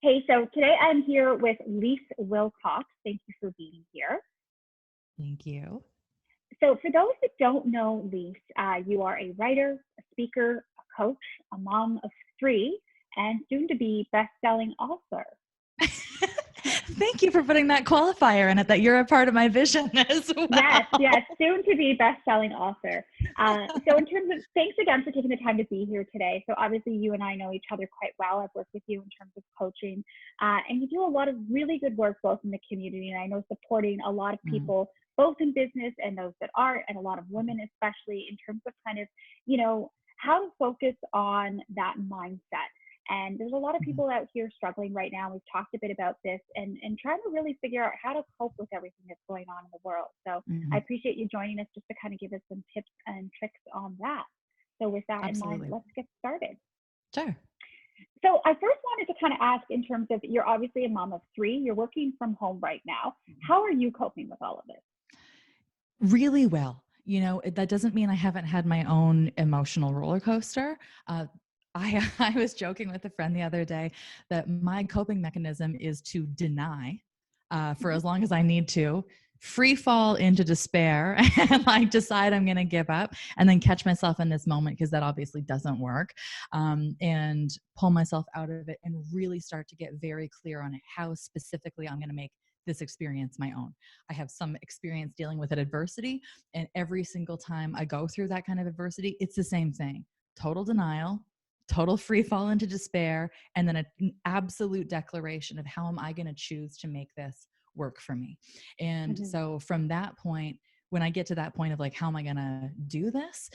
Hey, so today I'm here with Leisse Wilcox. Thank you for being here. Thank you. So, for those that don't know Leisse, you are a writer, a speaker, a coach, a mom of three, and soon to be best-selling author. Thank you for putting that qualifier in it, that you're a part of my vision as well. Yes, soon to be best-selling author. So in terms of, thanks again for taking the time to be here today. So obviously you and I know each other quite well. I've worked with you in terms of coaching, and you do a lot of really good work both in the community and I know supporting a lot of people, both in business and those that aren't, and a lot of women especially in terms of kind of, how to focus on that mindset. And there's a lot of people out here struggling right now. We've talked a bit about this and trying to really figure out how to cope with everything that's going on in the world. So I appreciate you joining us just to kind of give us some tips and tricks on that. So with that in mind, let's get started. Sure. So I first wanted to kind of ask in terms of, you're obviously a mom of three, you're working from home right now. How are you coping with all of this? Really well. That doesn't mean I haven't had my own emotional roller coaster. I was joking with a friend the other day that my coping mechanism is to deny for as long as I need to, free fall into despair and like decide I'm going to give up and then catch myself in this moment because that obviously doesn't work, and pull myself out of it and really start to get very clear on how specifically I'm going to make this experience my own. I have some experience dealing with adversity, and every single time I go through that kind of adversity, it's the same thing. Total denial, total free fall into despair, and then an absolute declaration of how am I going to choose to make this work for me. And so from that point, when I get to that point of like, how am I going to do this?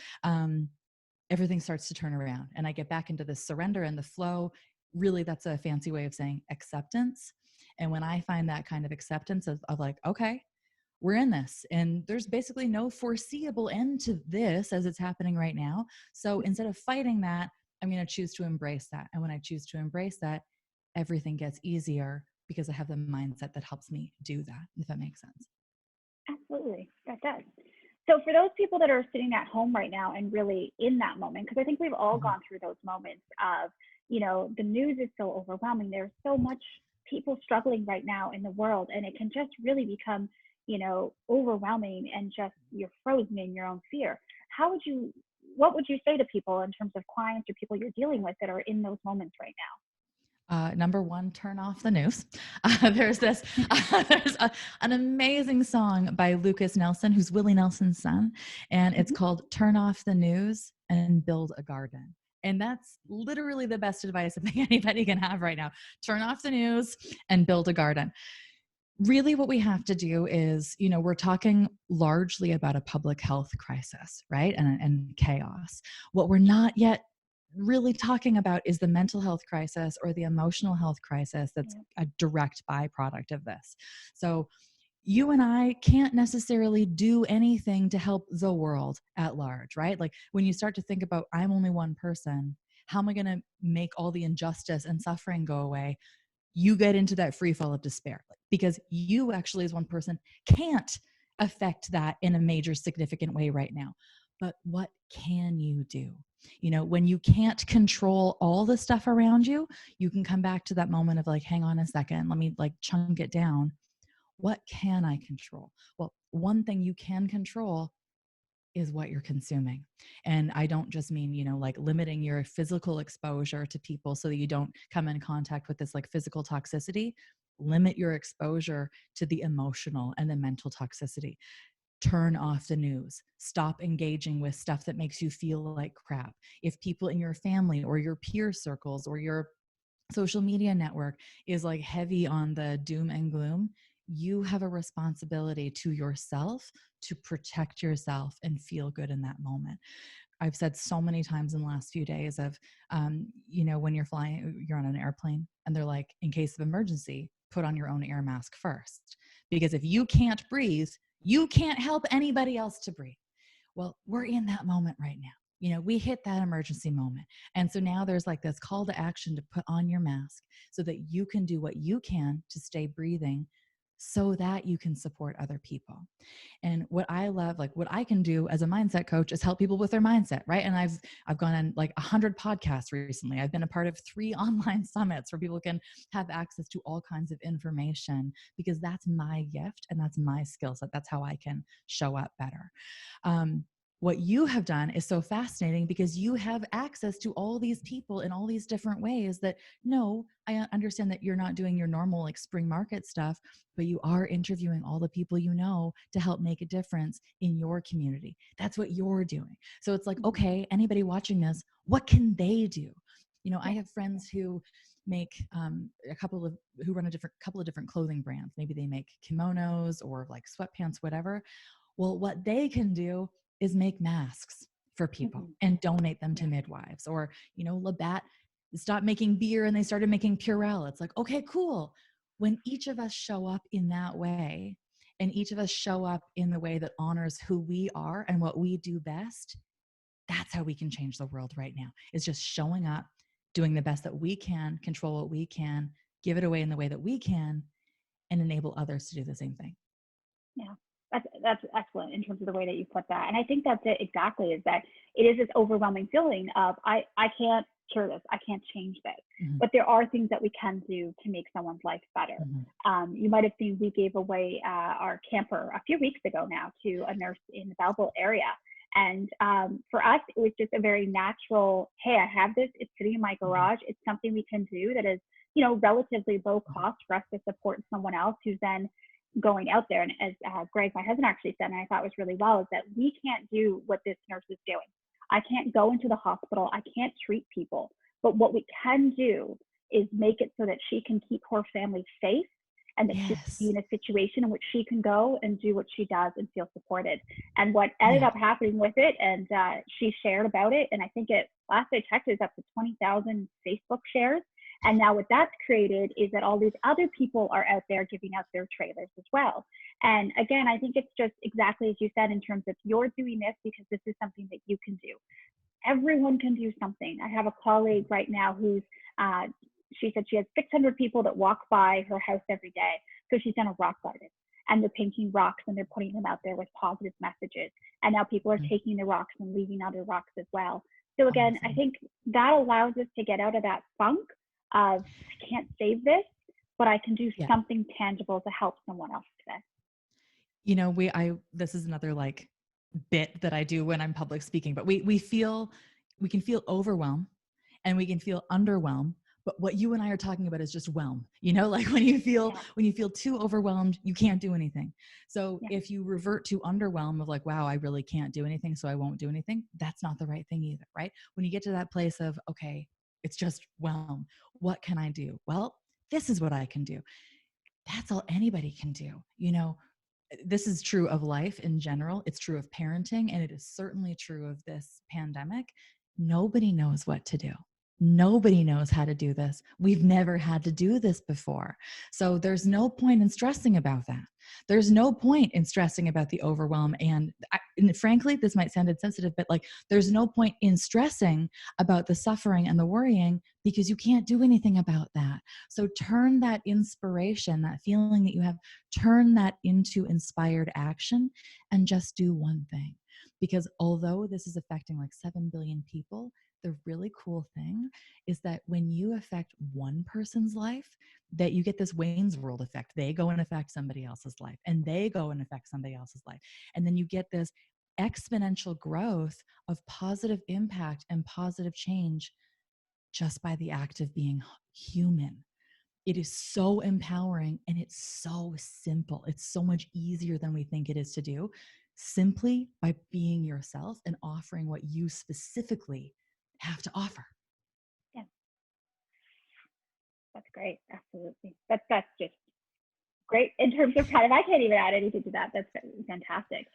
Everything starts to turn around and I get back into the surrender and the flow. Really, that's a fancy way of saying acceptance. And when I find that kind of acceptance of like, okay, we're in this and there's basically no foreseeable end to this as it's happening right now. So instead of fighting that, I'm going to choose to embrace that. And when I choose to embrace that, everything gets easier because I have the mindset that helps me do that, if that makes sense. Absolutely, that does. So for those people that are sitting at home right now and really in that moment, because I think we've all gone through those moments of, the news is so overwhelming. There's so much people struggling right now in the world, and it can just really become, overwhelming and just you're frozen in your own fear. What would you say to people in terms of clients or people you're dealing with that are in those moments right now? Number one, turn off the news. There's an amazing song by Lucas Nelson, who's Willie Nelson's son, and it's called Turn Off the News and Build a Garden. And that's literally the best advice I think anybody can have right now. Turn off the news and build a garden. Really what we have to do is, we're talking largely about a public health crisis, right? And chaos. What we're not yet really talking about is the mental health crisis or the emotional health crisis that's a direct byproduct of this. So you and I can't necessarily do anything to help the world at large, right? Like when you start to think about, I'm only one person, how am I going to make all the injustice and suffering go away? You get into that free fall of despair because you actually as one person can't affect that in a major significant way right now. But what can you do? When you can't control all the stuff around you, you can come back to that moment of like, hang on a second, let me like chunk it down. What can I control? Well, one thing you can control is what you're consuming. And I don't just mean, like limiting your physical exposure to people so that you don't come in contact with this like physical toxicity. Limit your exposure to the emotional and the mental toxicity. Turn off the news. Stop engaging with stuff that makes you feel like crap. If people in your family or your peer circles or your social media network is like heavy on the doom and gloom, you have a responsibility to yourself to protect yourself and feel good in that moment. I've said so many times in the last few days of, when you're flying, you're on an airplane and they're like, in case of emergency, put on your own air mask first. Because if you can't breathe, you can't help anybody else to breathe. Well, we're in that moment right now. We hit that emergency moment. And so now there's like this call to action to put on your mask so that you can do what you can to stay breathing so that you can support other people. And what I love, like what I can do as a mindset coach is help people with their mindset, right? And I've gone on like 100 podcasts recently. I've been a part of 3 online summits where people can have access to all kinds of information, because that's my gift and that's my skill set. That's how I can show up better. What you have done is so fascinating, because you have access to all these people in all these different ways that, no, I understand that you're not doing your normal like spring market stuff, but you are interviewing all the people you know to help make a difference in your community. That's what you're doing. So it's like, okay, anybody watching this, what can they do? You know, I have friends who make who run a couple of different clothing brands. Maybe they make kimonos or like sweatpants, whatever. Well, what they can do is make masks for people and donate them to midwives. Or, you know, Labatt stopped making beer and they started making Purell. It's like, okay, cool. When each of us show up in that way, and each of us show up in the way that honors who we are and what we do best, that's how we can change the world right now, is just showing up, doing the best that we can, control what we can, give it away in the way that we can, and enable others to do the same thing. Yeah, that's excellent in terms of the way that you put that. And I think that's it exactly, is that it is this overwhelming feeling of I can't cure this, I can't change this, but there are things that we can do to make someone's life better. You might have seen we gave away our camper a few weeks ago now to a nurse in the Belleville area. And for us, it was just a very natural, hey, I have this, it's sitting in my garage, it's something we can do that is, you know, relatively low cost for us to support someone else who's then going out there. And as Greg, my husband, actually said, and I thought was really well, is that we can't do what this nurse is doing. I can't go into the hospital, I can't treat people, but what we can do is make it so that she can keep her family safe, and that she can be in a situation in which she can go and do what she does and feel supported. And what ended up happening with it, and she shared about it, and I think it, last I checked, is up to 20,000 Facebook shares. And now what that's created is that all these other people are out there giving out their trailers as well. And again, I think it's just exactly as you said, in terms of you're doing this because this is something that you can do. Everyone can do something. I have a colleague right now who's, she said she has 600 people that walk by her house every day. So she's done a rock garden, and they're painting rocks and they're putting them out there with positive messages. And now people are taking the rocks and leaving other rocks as well. So again, I think that allows us to get out of that funk of, I can't save this, but I can do something tangible to help someone else today. You know, this is another like bit that I do when I'm public speaking, but we can feel overwhelmed and we can feel underwhelmed. But what you and I are talking about is just whelm, you know, like when you feel too overwhelmed, you can't do anything. So if you revert to underwhelm of like, wow, I really can't do anything, so I won't do anything, that's not the right thing either, right? When you get to that place of, okay, it's just whelm, what can I do? Well, this is what I can do. That's all anybody can do. You know, this is true of life in general. It's true of parenting, and it is certainly true of this pandemic. Nobody knows what to do. Nobody knows how to do this. We've never had to do this before. So there's no point in stressing about that. There's no point in stressing about the overwhelm. And frankly, this might sound insensitive, but like, there's no point in stressing about the suffering and the worrying, because you can't do anything about that. So turn that inspiration, that feeling that you have, turn that into inspired action, and just do one thing. Because although this is affecting like 7 billion people, the really cool thing is that when you affect one person's life, that you get this Wayne's World effect. They go and affect somebody else's life, and they go and affect somebody else's life. And then you get this exponential growth of positive impact and positive change just by the act of being human. It is so empowering, and it's so simple. It's so much easier than we think it is to do, simply by being yourself and offering what you specifically have to offer. Yeah, that's great. Absolutely. That's just great in terms of kind of, I can't even add anything to that. That's fantastic.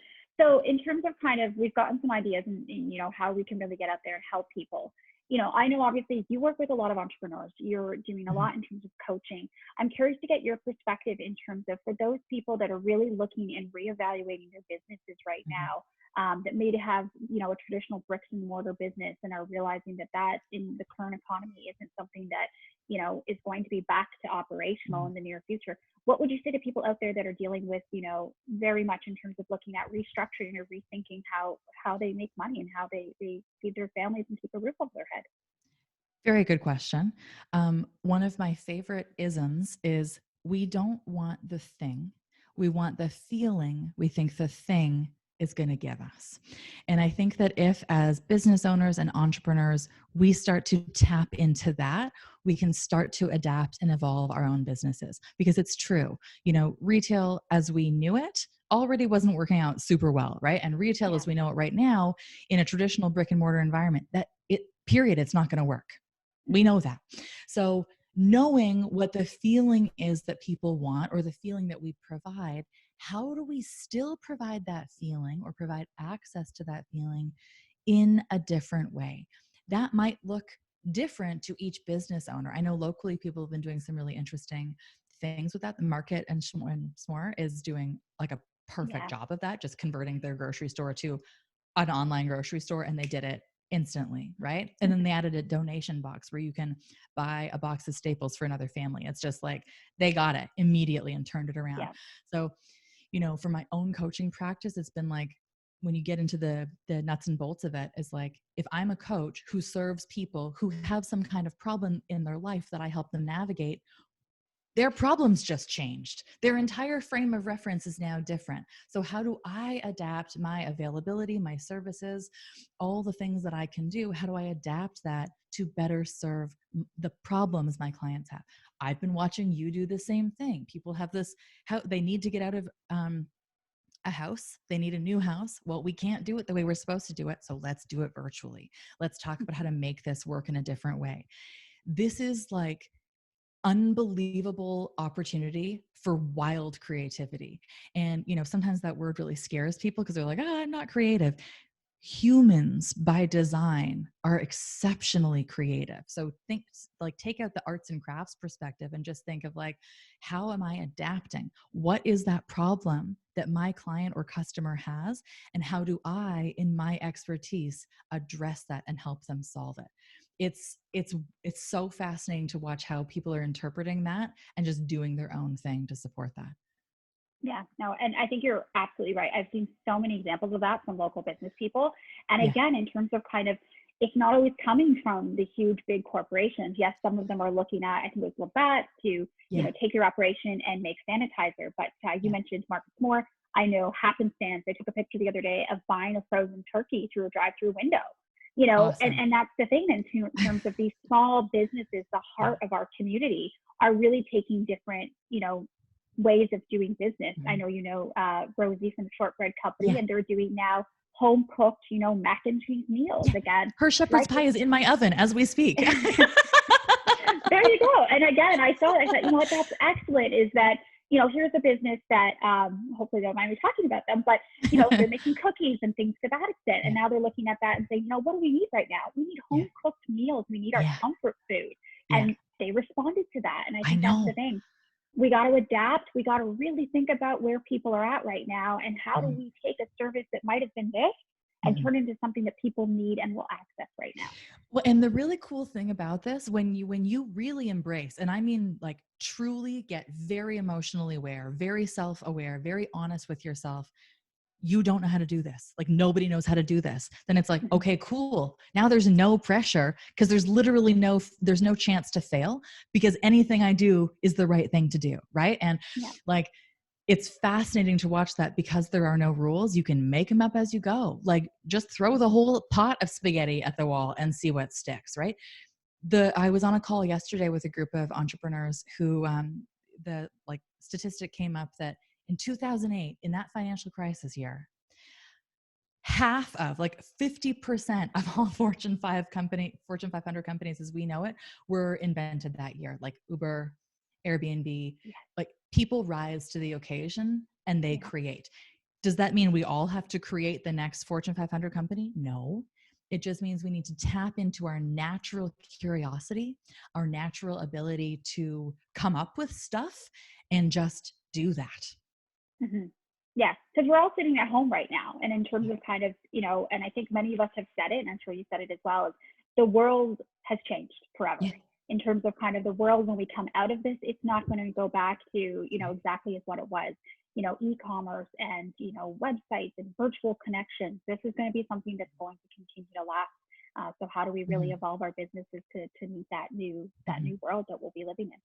So in terms of kind of, we've gotten some ideas in, you know, how we can really get out there and help people. You know, I know obviously you work with a lot of entrepreneurs. You're doing a lot in terms of coaching. I'm curious to get your perspective in terms of, for those people that are really looking and reevaluating their businesses right now, that may have, you know, a traditional bricks and mortar business and are realizing that in the current economy isn't something that is going to be back to operational in the near future. What would you say to people out there that are dealing with, very much in terms of looking at restructuring or rethinking how they make money and how they feed their families and keep a roof over their head? Very good question. One of my favorite isms is we don't want the thing. We want the feeling we think the thing is going to give us. And I think that if, as business owners and entrepreneurs, we start to tap into that, we can start to adapt and evolve our own businesses. Because it's true, retail as we knew it already wasn't working out super well, right? And retail Yeah. as we know it right now in a traditional brick and mortar environment, it's not going to work. We know that. So knowing what the feeling is that people want or the feeling that we provide, how do we still provide that feeling or provide access to that feeling in a different way? That might look different to each business owner. I know locally people have been doing some really interesting things with that. The Market and S'more is doing like a perfect Yeah. job of that, just converting their grocery store to an online grocery store, and they did it instantly, right? And then they added a donation box where you can buy a box of staples for another family. It's just like they got it immediately and turned it around. Yeah. So, for my own coaching practice, it's been like when you get into the nuts and bolts of it, is like if I'm a coach who serves people who have some kind of problem in their life that I help them navigate, their problems just changed. Their entire frame of reference is now different. So how do I adapt my availability, my services, all the things that I can do? How do I adapt that to better serve the problems my clients have? I've been watching you do the same thing. People have this, how they need to get out of a house. They need a new house. Well, we can't do it the way we're supposed to do it. So let's do it virtually. Let's talk about how to make this work in a different way. This is like unbelievable opportunity for wild creativity. And, sometimes that word really scares people because they're like, I'm not creative. Humans by design are exceptionally creative. So take out the arts and crafts perspective and just think of like, how am I adapting? What is that problem that my client or customer has? And how do I, in my expertise, address that and help them solve it? It's so fascinating to watch how people are interpreting that and just doing their own thing to support that. Yeah, no, and I think you're absolutely right. I've seen so many examples of that from local business people. And Yeah. again, in terms of kind of, it's not always coming from the huge, big corporations. Yes, some of them are looking at, I think it was Labatt to, take your operation and make sanitizer. But you mentioned Marcus Moore. I know happenstance. I took a picture the other day of buying a frozen turkey through a drive-through window. Awesome. And that's the thing in terms of these small businesses, the heart of our community are really taking different, ways of doing business. Mm-hmm. I know, Rosie from the Shortbread Company, Yeah. and they're doing now home cooked, mac and cheese meals again. Her shepherd's pie is in my oven as we speak. There you go. And again, I thought, what, that's excellent is that, here's a business that hopefully they don't mind me talking about them, but, they're making cookies and things to that extent. And now they're looking at that and saying, what do we need right now? We need home cooked meals. We need our comfort food. And they responded to that. And I think that's the thing. We got to adapt. We got to really think about where people are at right now and how do we take a service that might have been this and turn into something that people need and will access right now. Well, and the really cool thing about this, when you really embrace, and I mean like truly get very emotionally aware, very self-aware, very honest with yourself, you don't know how to do this. Like nobody knows how to do this. Then it's like, okay, cool. Now there's no pressure because there's literally there's no chance to fail because anything I do is the right thing to do. Right. And like, it's fascinating to watch that because there are no rules. You can make them up as you go. Like just throw the whole pot of spaghetti at the wall and see what sticks. Right. I was on a call yesterday with a group of entrepreneurs who, the like statistic came up that in 2008, in that financial crisis year, half of like 50% of all Fortune 500 companies as we know it were invented that year, like Uber, Airbnb, like people rise to the occasion and they create. Does that mean we all have to create the next Fortune 500 company? No. It just means we need to tap into our natural curiosity, our natural ability to come up with stuff and just do that. Mm-hmm. Yeah, because we're all sitting at home right now. And in terms of kind of, and I think many of us have said it, and I'm sure you said it as well, is the world has changed forever. in terms of kind of the world when we come out of this, it's not going to go back to, you know, exactly as what it was, you know, e-commerce and, you know, websites and virtual connections. This is going to be something that's going to continue to last. So how do we really evolve our businesses to meet that new world that we'll be living in?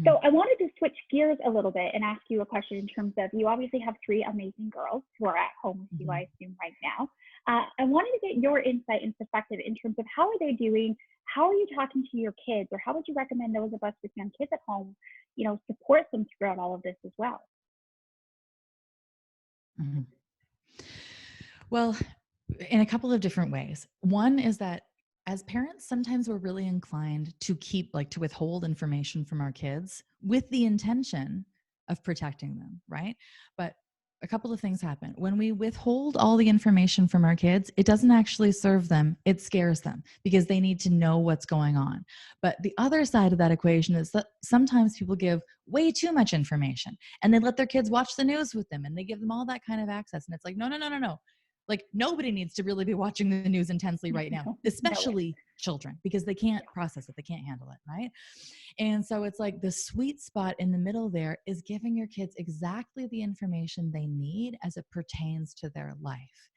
So I wanted to switch gears a little bit and ask you a question in terms of, you obviously have 3 amazing girls who are at home with you, I assume, right now. I wanted to get your insight and perspective in terms of how are they doing? How are you talking to your kids? Or how would you recommend those of us with young kids at home, you know, support them throughout all of this as well? Well, in a couple of different ways. One is that as parents, sometimes we're really inclined to to withhold information from our kids with the intention of protecting them, right? But a couple of things happen. When we withhold all the information from our kids, it doesn't actually serve them. It scares them because they need to know what's going on. But the other side of that equation is that sometimes people give way too much information and they let their kids watch the news with them and they give them all that kind of access. And it's like, no, no, no, no, no. Like nobody needs to really be watching the news intensely right now, especially children, because they can't process it. They can't handle it, right? And so it's like the sweet spot in the middle there is giving your kids exactly the information they need as it pertains to their life.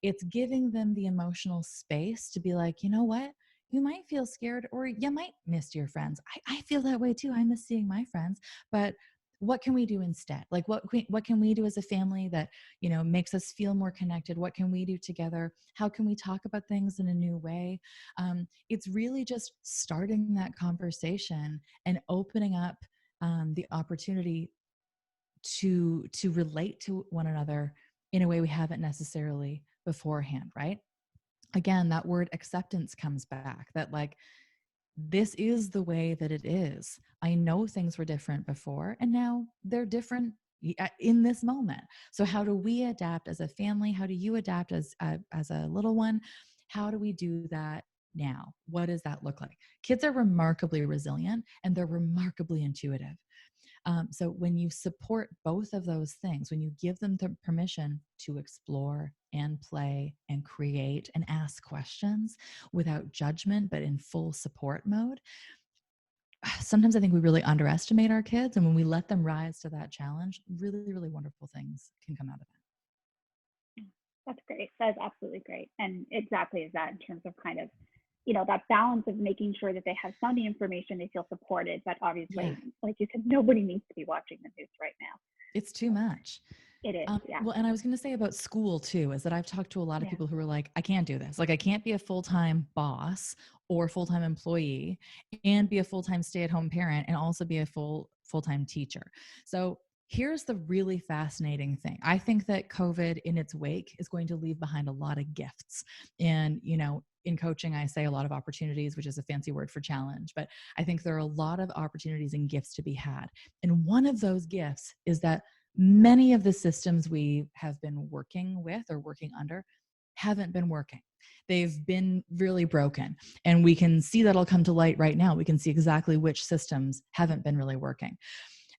It's giving them the emotional space to be like, you know what? You might feel scared or you might miss your friends. I feel that way too. I miss seeing my friends, but what can we do instead? Like what can we do as a family that, you know, makes us feel more connected? What can we do together? How can we talk about things in a new way? It's really just starting that conversation and opening up the opportunity to relate to one another in a way we haven't necessarily beforehand, right? Again, that word acceptance comes back, that like, this is the way that it is. I know things were different before, and now they're different in this moment. So how do we adapt as a family? How do you adapt as a little one? How do we do that now? What does that look like? Kids are remarkably resilient and they're remarkably intuitive. So when you support both of those things, when you give them the permission to explore and play and create and ask questions without judgment, but in full support mode, sometimes I think we really underestimate our kids. And when we let them rise to that challenge, really, really wonderful things can come out of it. That's great. That is absolutely great. And exactly as that in terms of kind of, you know, that balance of making sure that they have some of the information, they feel supported, but obviously, like you said, nobody needs to be watching the news right now. It's too much. It is, yeah. Well, and I was going to say about school too, is that I've talked to a lot of people who are like, I can't do this. Like I can't be a full-time boss or full-time employee and be a full-time stay-at-home parent and also be a full-time teacher. So here's the really fascinating thing. I think that COVID in its wake is going to leave behind a lot of gifts. And, you know, in coaching, I say a lot of opportunities, which is a fancy word for challenge, but I think there are a lot of opportunities and gifts to be had. And one of those gifts is that many of the systems we have been working with or working under haven't been working. They've been really broken. And we can see that'll come to light right now. We can see exactly which systems haven't been really working.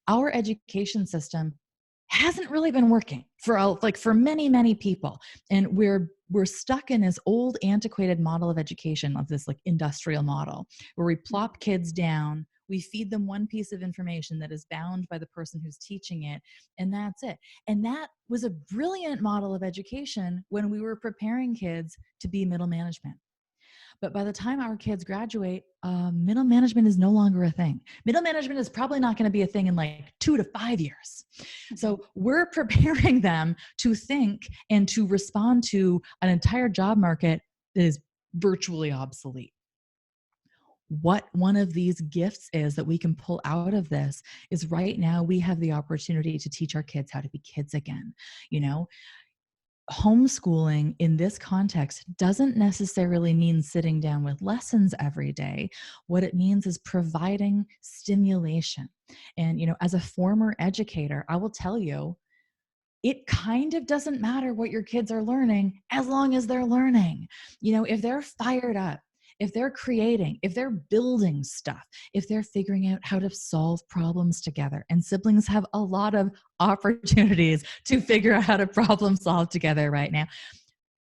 Our education system hasn't really been working for many, many people. And we're stuck in this old antiquated model of education, of this like industrial model where we plop kids down, we feed them one piece of information that is bound by the person who's teaching it, and that's it. And that was a brilliant model of education when we were preparing kids to be middle management. But by the time our kids graduate, middle management is no longer a thing. Middle management is probably not going to be a thing in like 2 to 5 years. So we're preparing them to think and to respond to an entire job market that is virtually obsolete. What one of these gifts is that we can pull out of this is right now we have the opportunity to teach our kids how to be kids again. You know, homeschooling in this context doesn't necessarily mean sitting down with lessons every day. What it means is providing stimulation. And, you know, as a former educator, I will tell you, it kind of doesn't matter what your kids are learning as long as they're learning. You know, if they're fired up, if they're creating, if they're building stuff, if they're figuring out how to solve problems together, and siblings have a lot of opportunities to figure out how to problem solve together right now.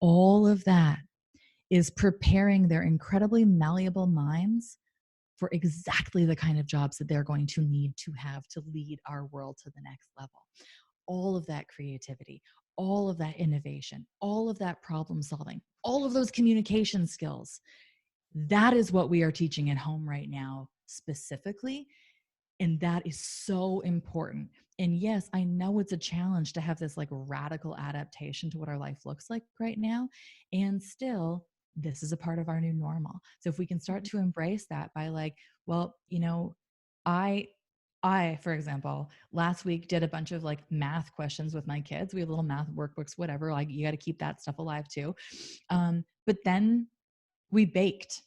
All of that is preparing their incredibly malleable minds for exactly the kind of jobs that they're going to need to have to lead our world to the next level. All of that creativity, all of that innovation, all of that problem solving, all of those communication skills. That is what we are teaching at home right now specifically. And that is so important. And yes, I know it's a challenge to have this like radical adaptation to what our life looks like right now. And still, this is a part of our new normal. So if we can start to embrace that by like, well, you know, I for example, last week did a bunch of like math questions with my kids. We have little math workbooks, whatever. Like you got to keep that stuff alive too. But then we baked.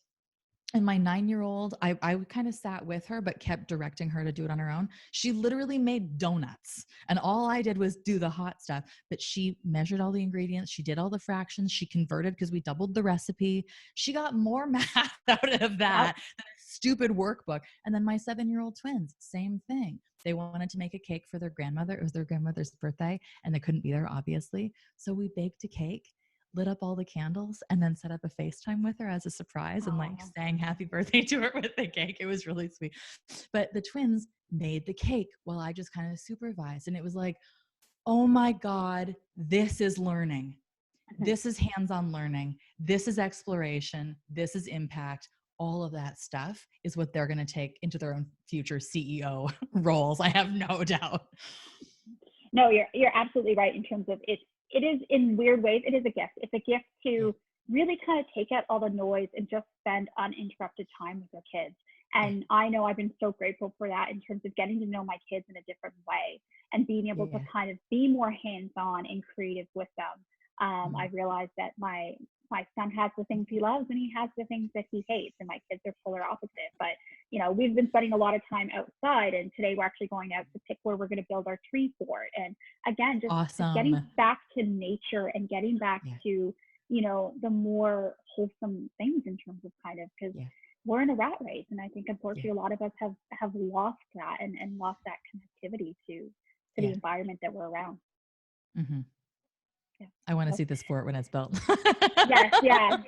And my 9-year-old, I kind of sat with her, but kept directing her to do it on her own. She literally made donuts. And all I did was do the hot stuff. But she measured all the ingredients. She did all the fractions. She converted because we doubled the recipe. She got more math out of that than a stupid workbook. And then my 7-year-old twins, same thing. They wanted to make a cake for their grandmother. It was their grandmother's birthday, and they couldn't be there, obviously. So we baked a cake, lit up all the candles, and then set up a FaceTime with her as a surprise and like sang happy birthday to her with the cake. It was really sweet. But the twins made the cake while I just kind of supervised. And it was like, oh my God, this is learning. This is hands-on learning. This is exploration. This is impact. All of that stuff is what they're going to take into their own future CEO roles. I have no doubt. No, you're absolutely right in terms of it is in weird ways, it is a gift. It's a gift to really kind of take out all the noise and just spend uninterrupted time with your kids. And I know I've been so grateful for that in terms of getting to know my kids in a different way and being able to kind of be more hands-on and creative with them. I realized that my son has the things he loves and he has the things that he hates, and my kids are polar opposite. But you know, we've been spending a lot of time outside, and today we're actually going out to pick where we're going to build our tree fort. And again, just getting back to nature and getting back to, you know, the more wholesome things in terms of kind of, because we're in a rat race, and I think unfortunately a lot of us have lost that and lost that connectivity to the environment that we're around. I want to see this fort when it's built. Yes.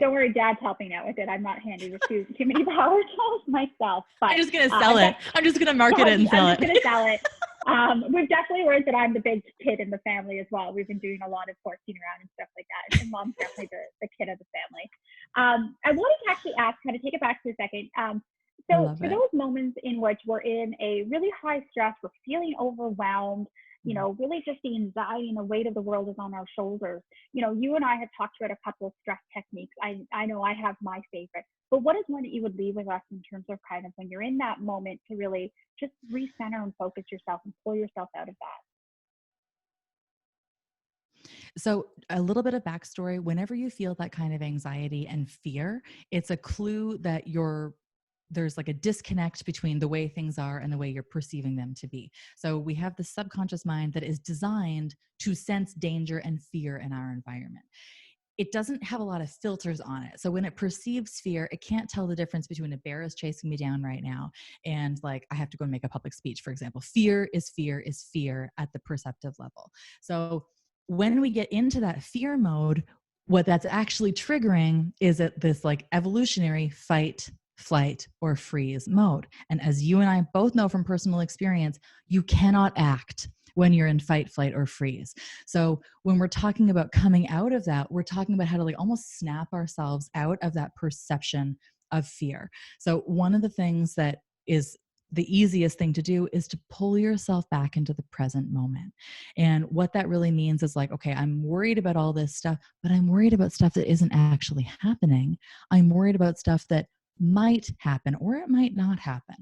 Don't worry, Dad's helping out with it. I'm not handy with too many power tools myself. But I'm just going to sell it. I'm just going to market it and sell it. I'm just going to sell it. We've definitely learned that I'm the big kid in the family as well. We've been doing a lot of horsing around and stuff like that. And Mom's definitely the kid of the family. I wanted to actually ask, kind of take it back for a second. So for those moments in which we're in a really high stress, we're feeling overwhelmed, you know, really just the anxiety and the weight of the world is on our shoulders. You know, you and I have talked about a couple of stress techniques. I know I have my favorite, but what is one that you would leave with us in terms of kind of when you're in that moment to really just recenter and focus yourself and pull yourself out of that? So a little bit of backstory, whenever you feel that kind of anxiety and fear, it's a clue that there's like a disconnect between the way things are and the way you're perceiving them to be. So we have the subconscious mind that is designed to sense danger and fear in our environment. It doesn't have a lot of filters on it. So when it perceives fear, it can't tell the difference between a bear is chasing me down right now and like I have to go and make a public speech, for example. Fear is fear at the perceptive level. So when we get into that fear mode, what that's actually triggering is this like evolutionary fight, flight, or freeze mode. And as you and I both know from personal experience, you cannot act when you're in fight, flight, or freeze. So when we're talking about coming out of that, we're talking about how to like almost snap ourselves out of that perception of fear. So one of the things that is the easiest thing to do is to pull yourself back into the present moment. And what that really means is like, okay, I'm worried about all this stuff, but I'm worried about stuff that isn't actually happening. I'm worried about stuff that might happen or it might not happen.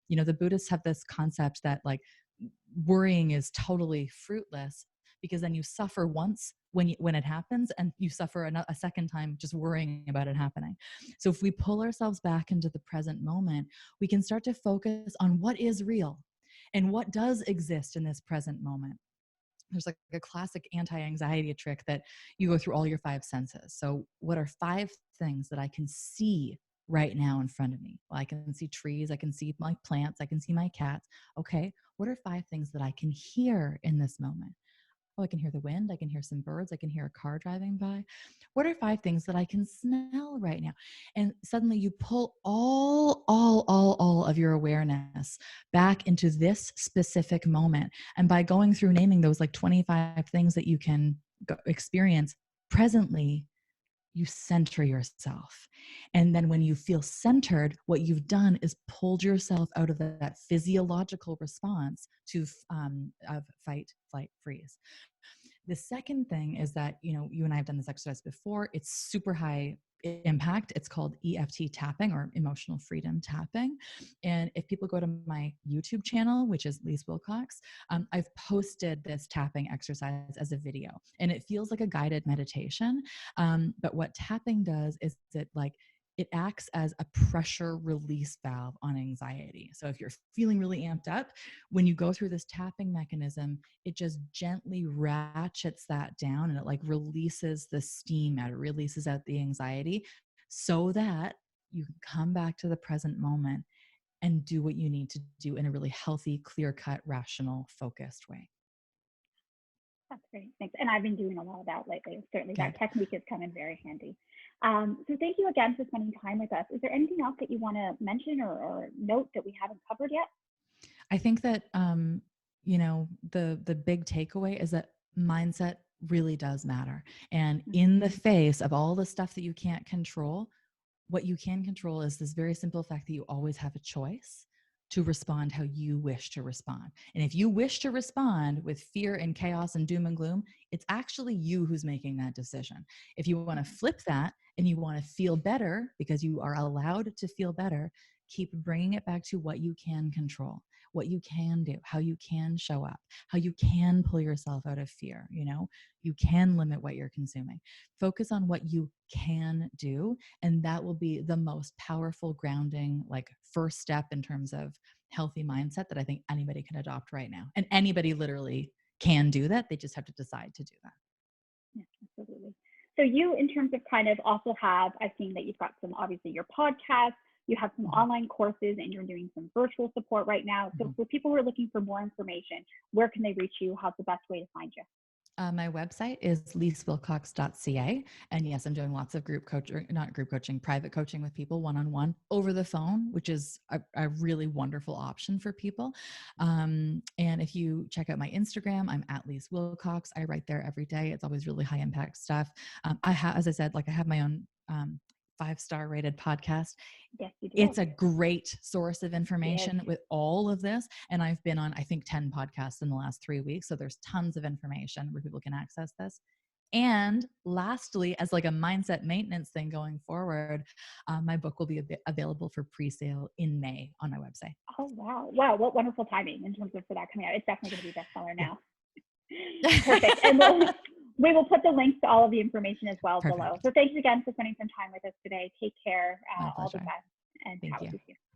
You know, the Buddhists have this concept that like worrying is totally fruitless because then you suffer once when it happens and you suffer a second time just worrying about it happening. So if we pull ourselves back into the present moment, we can start to focus on what is real and what does exist in this present moment. There's like a classic anti-anxiety trick that you go through all your 5 senses. So what are 5 things that I can see right now in front of me? Well, I can see trees, I can see my plants, I can see my cats. Okay, what are 5 things that I can hear in this moment? Oh, I can hear the wind. I can hear some birds. I can hear a car driving by. What are 5 things that I can smell right now? And suddenly you pull all of your awareness back into this specific moment. And by going through naming those like 25 things that you can experience presently, you center yourself. And then when you feel centered, what you've done is pulled yourself out of that physiological response to of fight, flight, freeze. The second thing is that, you and I have done this exercise before. It's super high impact. It's called EFT tapping, or emotional freedom tapping. And if people go to my YouTube channel, which is Leisse Wilcox, I've posted this tapping exercise as a video, and it feels like a guided meditation. But what tapping does is it acts as a pressure release valve on anxiety. So if you're feeling really amped up, when you go through this tapping mechanism, it just gently ratchets that down, and it like releases the steam out. It releases out the anxiety so that you can come back to the present moment and do what you need to do in a really healthy, clear-cut, rational, focused way. That's great. Thanks. And I've been doing a lot of that lately. Certainly Good. that technique has come in very handy. So thank you again for spending time with us. Is there anything else that you want to mention or note that we haven't covered yet? I think that, the big takeaway is that mindset really does matter. And in the face of all the stuff that you can't control, what you can control is this very simple fact that you always have a choice to respond how you wish to respond. And if you wish to respond with fear and chaos and doom and gloom, it's actually you who's making that decision. If you want to flip that and you want to feel better, because you are allowed to feel better, keep bringing it back to what you can control, what you can do, how you can show up, how you can pull yourself out of fear. You can limit what you're consuming. Focus on what you can do, and that will be the most powerful grounding, like first step in terms of healthy mindset that I think anybody can adopt right now. And anybody literally can do that. They just have to decide to do that. Yeah, absolutely. So you, in terms of kind of also have, I've seen that you've got some, obviously your podcast, you have some online courses, and you're doing some virtual support right now. So for people who are looking for more information, where can they reach you? How's the best way to find you? My website is leissewilcox.ca. And yes, I'm doing lots of private coaching with people one-on-one over the phone, which is a really wonderful option for people. And if you check out my Instagram, I'm at Leisse Wilcox. I write there every day. It's always really high impact stuff. As I said, I have my own 5-star rated podcast. Yes, you do. It's a great source of information with all of this. And I've been on, I think, 10 podcasts in the last 3 weeks. So there's tons of information where people can access this. And lastly, as like a mindset maintenance thing going forward, my book will be available for pre-sale in May on my website. Oh, wow. Wow. What wonderful timing in terms of for that coming out. It's definitely going to be bestseller now. Perfect. And we will put the links to all of the information as well below. So thanks again for spending some time with us today. Take care. All the best. And Thank chat you. with you soon.